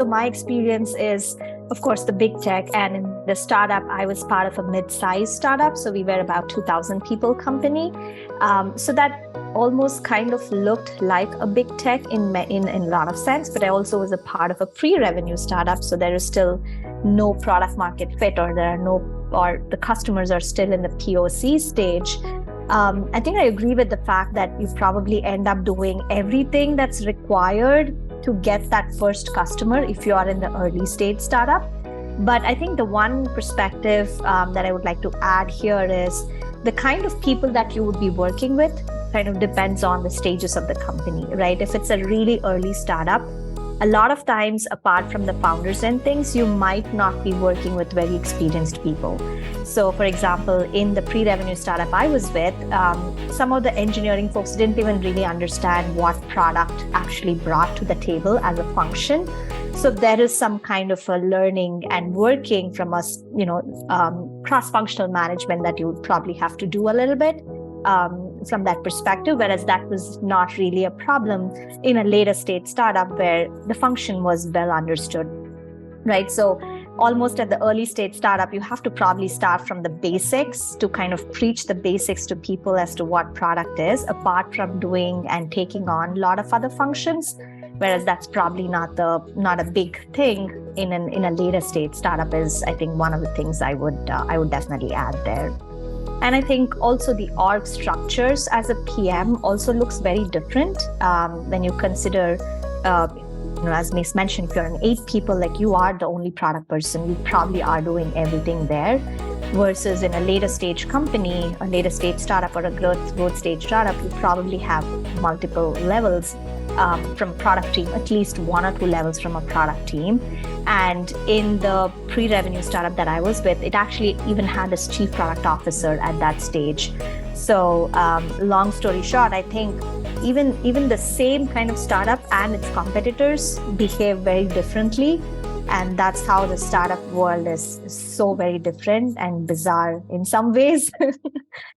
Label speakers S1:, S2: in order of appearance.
S1: So my experience is, of course, the big tech. And in the startup, I was part of a mid-sized startup. So we were about 2,000 people company. So that almost kind of looked like a big tech in a lot of sense. But I also was a part of a pre-revenue startup. So there is still no product market fit, or the customers are still in the POC stage. I think I agree with the fact that you probably end up doing everything that's required to get that first customer if you are in the early stage startup. But I think the one perspective that I would like to add here is the kind of people that you would be working with kind of depends on the stages of the company, right? If it's a really early startup, a lot of times, apart from the founders and things, you might not be working with very experienced people. So, for example, in the pre-revenue startup I was with, some of the engineering folks didn't even really understand what product actually brought to the table as a function. So there is some kind of a learning and working from us, cross-functional management that you would probably have to do a little bit. From that perspective, whereas that was not really a problem in a later stage startup where the function was well understood, right? So almost at the early stage startup, you have to probably start from the basics to kind of preach the basics to people as to what product is, apart from doing and taking on a lot of other functions, whereas that's probably not a big thing in a later stage startup is, I think, one of the things I would definitely add there. And I think also the org structures as a PM also looks very different when you consider, as Mace mentioned, if you're an 8 people, like you are the only product person, you probably are doing everything there. Versus in a later stage company, a later stage startup, or a growth stage startup, you probably have multiple levels from product team, at least 1 or 2 levels from a product team. And in the pre-revenue startup that I was with, it actually even had this chief product officer at that stage. So long story short, I think even the same kind of startup and its competitors behave very differently. And that's how the startup world is so very different and bizarre in some ways.